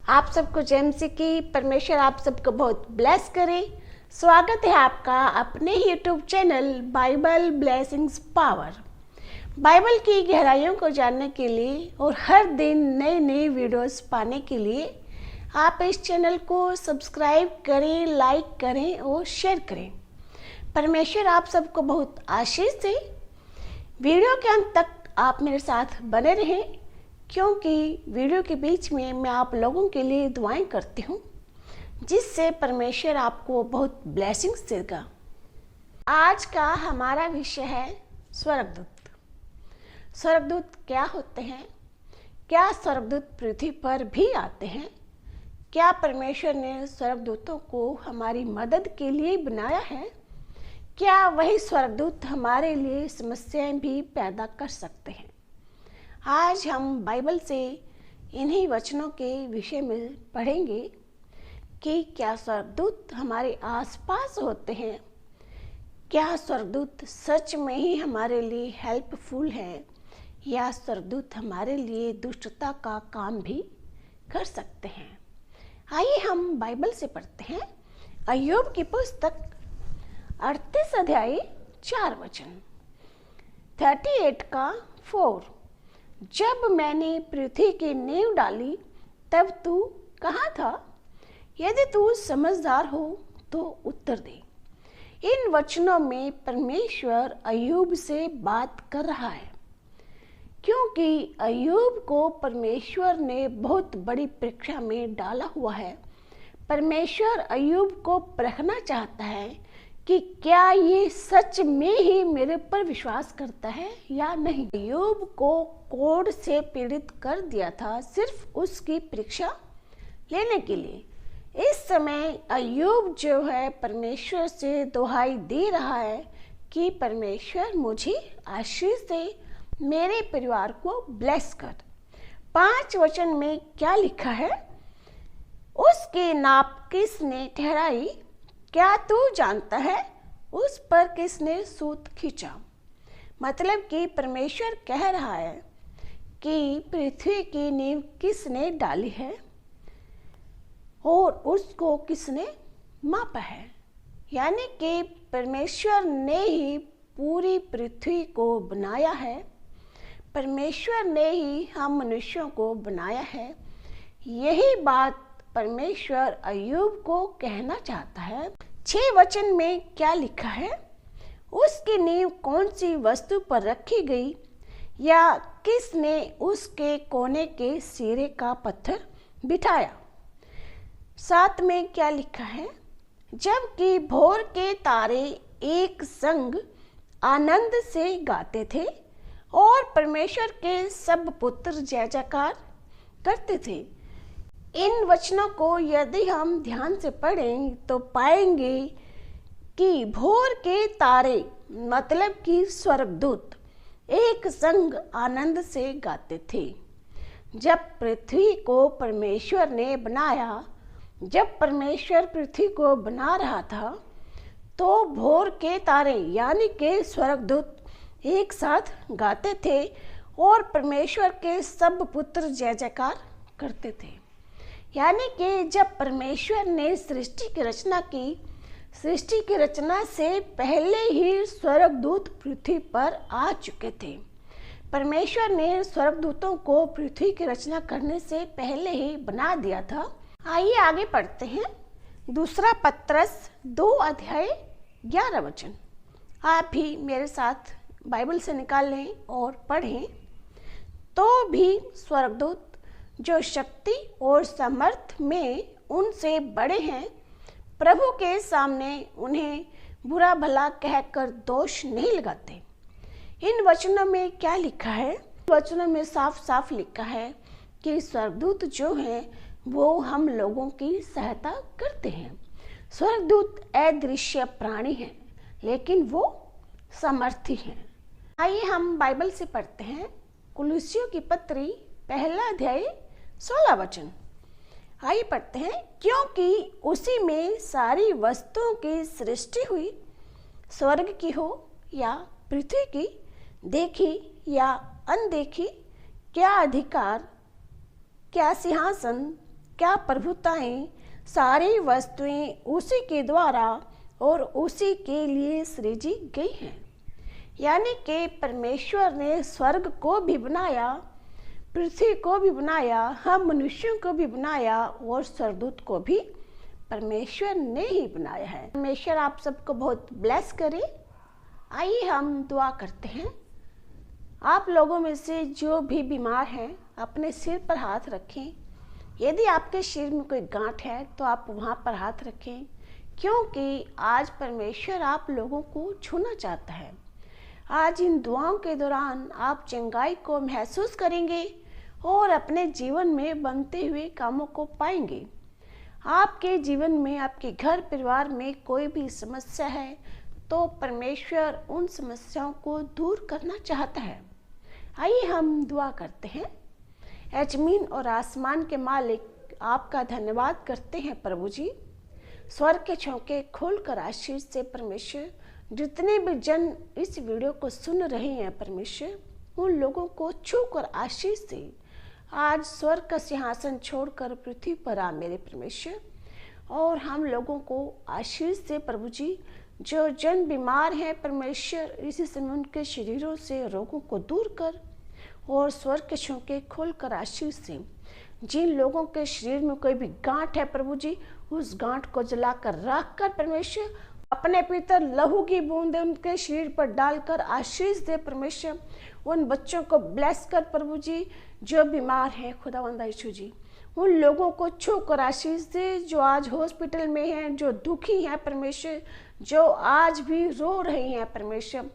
आप सबको जेएमसी की परमेश्वर आप सबको बहुत ब्लेस करे। स्वागत है आपका अपने YouTube channel Bible blessings power. Bible की गहराइयों को जानने के लिए और हर दिन नए नए वीडियोस पाने के लिए आप इस चैनल को सब्सक्राइब करें, लाइक करें और शेयर करें। परमेश्वर आप सबको बहुत आशीष दे। वीडियो के अंत तक आप मेरे साथ बने रहें, क्योंकि वीडियो के बीच में मैं आप लोगों के लिए दुआएं करती हूँ, जिससे परमेश्वर आपको बहुत ब्लेसिंग्स देगा। आज का हमारा विषय है स्वर्गदूत। स्वर्गदूत क्या होते हैं? क्या स्वर्गदूत पृथ्वी पर भी आते हैं? क्या परमेश्वर ने स्वर्गदूतों को हमारी मदद के लिए बनाया है? क्या वही स्वर्गदूत हमारे लिए समस्याएं भी पैदा कर सकते हैं? आज हम बाइबल से इन्हीं वचनों के विषय में पढ़ेंगे कि क्या स्वर्गदूत हमारे आसपास होते हैं? क्या स्वर्गदूत सच में ही हमारे लिए हेल्पफुल है, या स्वर्गदूत हमारे लिए दुष्टता का काम भी कर सकते हैं? आइए हम बाइबल से पढ़ते हैं। अय्यूब की पुस्तक 38 अध्याय 4 वचन 38 का 4। जब मैंने पृथ्वी की नींव डाली तब तू कहाँ था? यदि तू समझदार हो तो उत्तर दे। इन वचनों में परमेश्वर अय्यूब से बात कर रहा है, क्योंकि अय्यूब को परमेश्वर ने बहुत बड़ी परीक्षा में डाला हुआ है। परमेश्वर अय्यूब को परखना चाहता है कि क्या ये सच में ही मेरे पर विश्वास करता है या नहीं। अय्यूब को कोढ़ से पीड़ित कर दिया था, सिर्फ उसकी परीक्षा लेने के लिए। इस समय अय्यूब जो है परमेश्वर से दुहाई दे रहा है कि परमेश्वर मुझे आशीष दे, मेरे परिवार को ब्लेस कर। 5 वचन में क्या लिखा है? उसकी नाप किसने ठहराई? क्या तू जानता है? उस पर किसने सूत खींचा? मतलब कि परमेश्वर कह रहा है कि पृथ्वी की नींव किसने डाली है और उसको किसने मापा है। यानी कि परमेश्वर ने ही पूरी पृथ्वी को बनाया है। परमेश्वर ने ही हम मनुष्यों को बनाया है। यही बात परमेश्वर अय्यूब को कहना चाहता है। 6 वचन में क्या लिखा है? उसकी नींव कौन सी वस्तु पर रखी गई, या किसने उसके कोने के सिरे का पत्थर बिठाया? 7 में क्या लिखा है? जबकि भोर के तारे एक संग आनंद से गाते थे और परमेश्वर के सब पुत्र जय जयकार करते थे। इन वचनों को यदि हम ध्यान से पढ़ें तो पाएंगे कि भोर के तारे मतलब कि स्वर्गदूत एक संग आनंद से गाते थे। जब पृथ्वी को परमेश्वर ने बनाया, जब परमेश्वर पृथ्वी को बना रहा था, तो भोर के तारे यानी कि स्वर्गदूत एक साथ गाते थे और परमेश्वर के सब पुत्र जय जयकार करते थे। यानी कि जब परमेश्वर ने सृष्टि की रचना की, सृष्टि की रचना से पहले ही स्वर्गदूत पृथ्वी पर आ चुके थे। परमेश्वर ने स्वर्गदूतों को पृथ्वी की रचना करने से पहले ही बना दिया था। आइए आगे पढ़ते हैं। दूसरा पत्रस 2 अध्याय 11 वचन। आप भी मेरे साथ बाइबल से निकाल लें और पढ़ें। तो भी स्वर्गदूत जो शक्ति और सामर्थ में उनसे बड़े हैं, प्रभु के सामने उन्हें बुरा भला कहकर दोष नहीं लगाते। इन वचनों में क्या लिखा है? वचनों में साफ साफ लिखा है कि स्वर्गदूत जो हैं वो हम लोगों की सहायता करते हैं। स्वर्गदूत अदृश्य प्राणी हैं, लेकिन वो सामर्थी हैं। आइए हम बाइबल से पढ़ते हैं। कुलुस्सियों की पत्री 1 अध्याय 16 वचन। आइए पढ़ते हैं। क्योंकि उसी में सारी वस्तुओं की सृष्टि हुई, स्वर्ग की हो या पृथ्वी की, देखी या अनदेखी, क्या अधिकार, क्या सिंहासन, क्या प्रभुताएं, सारी वस्तुएं उसी के द्वारा और उसी के लिए सृजी गई हैं। यानी कि परमेश्वर ने स्वर्ग को भी बनाया, पृथ्वी को भी बनाया, हम मनुष्यों को भी बनाया और स्वर्गदूत को भी परमेश्वर ने ही बनाया है। परमेश्वर आप सबको बहुत ब्लेस करे। आइए हम दुआ करते हैं। आप लोगों में से जो भी बीमार हैं अपने सिर पर हाथ रखें। यदि आपके सिर में कोई गांठ है तो आप वहाँ पर हाथ रखें, क्योंकि आज परमेश्वर आप लोगों को छूना चाहता है। आज इन दुआओं के दौरान आप चंगाई को महसूस करेंगे और अपने जीवन में बनते हुए कामों को पाएंगे। आपके जीवन में, आपके घर परिवार में कोई भी समस्या है तो परमेश्वर उन समस्याओं को दूर करना चाहता है। आइए हम दुआ करते हैं। ज़मीन और आसमान के मालिक, आपका धन्यवाद करते हैं प्रभु जी। स्वर्ग के छौके खोलकर आशीष से परमेश्वर, जितने भी जन इस वीडियो को सुन रहे हैं परमेश्वर, उन लोगों को छूकर आशीष से आज स्वर्ग का सिंहासन छोड़कर पृथ्वी पर आ मेरे परमेश्वर, और हम लोगों को आशीष से प्रभु जी। जो जन बीमार हैं परमेश्वर, इसी समय उनके शरीरों से रोगों को दूर कर और स्वर्ग के छौके खोलकर आशीष से जिन लोगों के शरीर में कोई भी गांठ है प्रभु जी, उस गांठ को जलाकर राख कर परमेश्वर, अपने पवित्र लहू की बूंदें उनके शरीर पर डालकर आशीष दे परमेश्वर। उन बच्चों को ब्लेस कर प्रभु जी जो बीमार हैं खुदावंद यीशु जी। उन लोगों को छू कर आशीष दे जो आज हॉस्पिटल में हैं, जो दुखी हैं परमेश्वर, जो आज भी रो रही हैं परमेश्वर।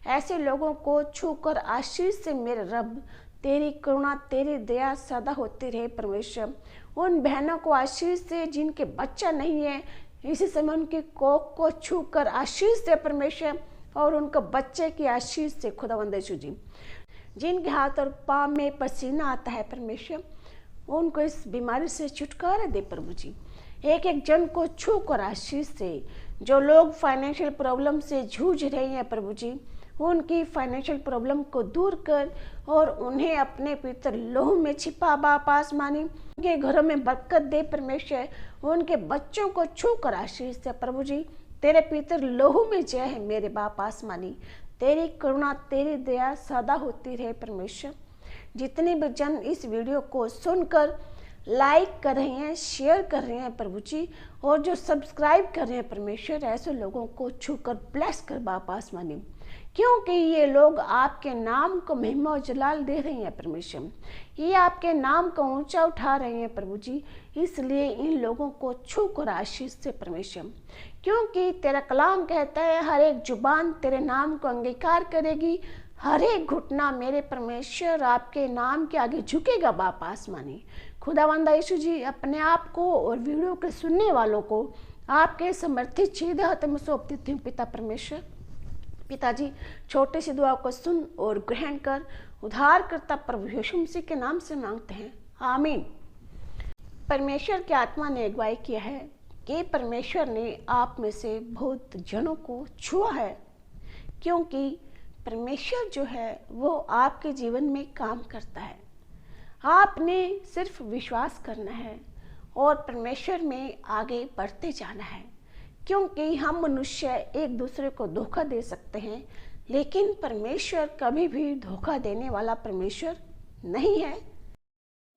ऐसे लोगों को छू कर आशीष से मेरे रब, तेरी करुणा, तेरी दया सदा होती रहे परमेश्वर। उन बहनों को आशीष दे जिनके बच्चा नहीं है, इसी समय उनकी कोख को छू कर आशीष दे परमेश्वर, और उनके बच्चे की आशीष से खुदावंद यीशु जी। जिनके हाथ और पाँव में पसीना आता है परमेश्वर, उनको इस बीमारी से छुटकारा दे प्रभु जी। एक एक जन को छू कर आशीष से, जो लोग फाइनेंशियल प्रॉब्लम से जूझ रहे हैं प्रभु जी, उनकी फाइनेंशियल प्रॉब्लम को दूर कर और उन्हें अपने पवित्र लोह में छिपा बाप आसमानी। उनके घरों में बरकत दे परमेश्वर। उनके बच्चों को छू कर आशीष दे प्रभु जी। तेरे पवित्र लोह में जय है मेरे बाप आसमानी। तेरी करुणा, तेरी दया सदा होती रहे परमेश्वर। जितने भी जन इस वीडियो को सुनकर लाइक कर रहे हैं, शेयर कर रहे हैं प्रभु जी, और जो सब्सक्राइब कर रहे हैं परमेश्वर, ऐसे लोगों को छूकर ब्लेस कर बाप आसमानी, क्योंकि ये लोग आपके नाम को महिमा और जलाल दे रहे हैं परमेश्वर। ये आपके नाम को ऊंचा उठा रहे हैं प्रभु जी, इसलिए इन लोगों को छूकर आशीष से परमेश्वर, क्योंकि तेरा कलाम कहता है हर एक जुबान तेरे नाम को अंगीकार करेगी, हर एक घुटना मेरे परमेश्वर आपके नाम के आगे झुकेगा बाप आसमानी। खुदावंद यीशु जी, अपने आप को और वीडियो के सुनने वालों को आपके समर्थित सीधे हाथ में सौंप देती हूँ पिता परमेश्वर। पिताजी, छोटी सी दुआ को सुन और ग्रहण कर, उद्धारकर्ता प्रभु यीशु मसीह के नाम से मांगते हैं, आमीन। परमेश्वर की आत्मा ने अगुवाई किया है कि परमेश्वर ने आप में से बहुत जनों को छुआ है, क्योंकि परमेश्वर जो है वो आपके जीवन में काम करता है। आपने सिर्फ विश्वास करना है और परमेश्वर में आगे बढ़ते जाना है, क्योंकि हम मनुष्य एक दूसरे को धोखा दे सकते हैं, लेकिन परमेश्वर कभी भी धोखा देने वाला परमेश्वर नहीं है।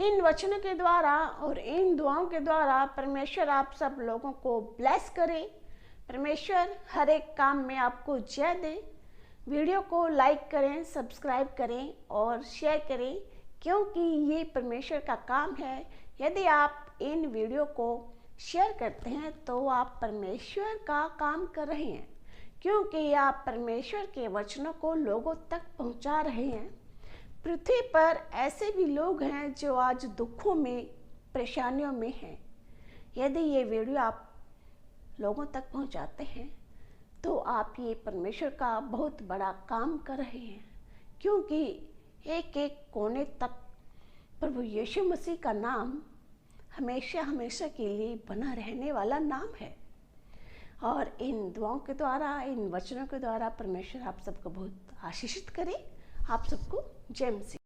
इन वचनों के द्वारा और इन दुआओं के द्वारा परमेश्वर आप सब लोगों को ब्लेस करे। परमेश्वर हर एक काम में आपको जय दे। वीडियो को लाइक करें, सब्सक्राइब करें और शेयर करें, क्योंकि ये परमेश्वर का काम है। यदि आप इन वीडियो को शेयर करते हैं तो आप परमेश्वर का काम कर रहे हैं, क्योंकि आप परमेश्वर के वचनों को लोगों तक पहुंचा रहे हैं। पृथ्वी पर ऐसे भी लोग हैं जो आज दुखों में, परेशानियों में हैं। यदि ये वीडियो आप लोगों तक पहुंचाते हैं तो आप ये परमेश्वर का बहुत बड़ा काम कर रहे हैं, क्योंकि एक एक कोने तक प्रभु यीशु मसीह का नाम हमेशा हमेशा के लिए बना रहने वाला नाम है। और इन दुआओं के द्वारा, इन वचनों के द्वारा परमेश्वर आप सबको बहुत आशीषित करे। आप सबको जय मसीह।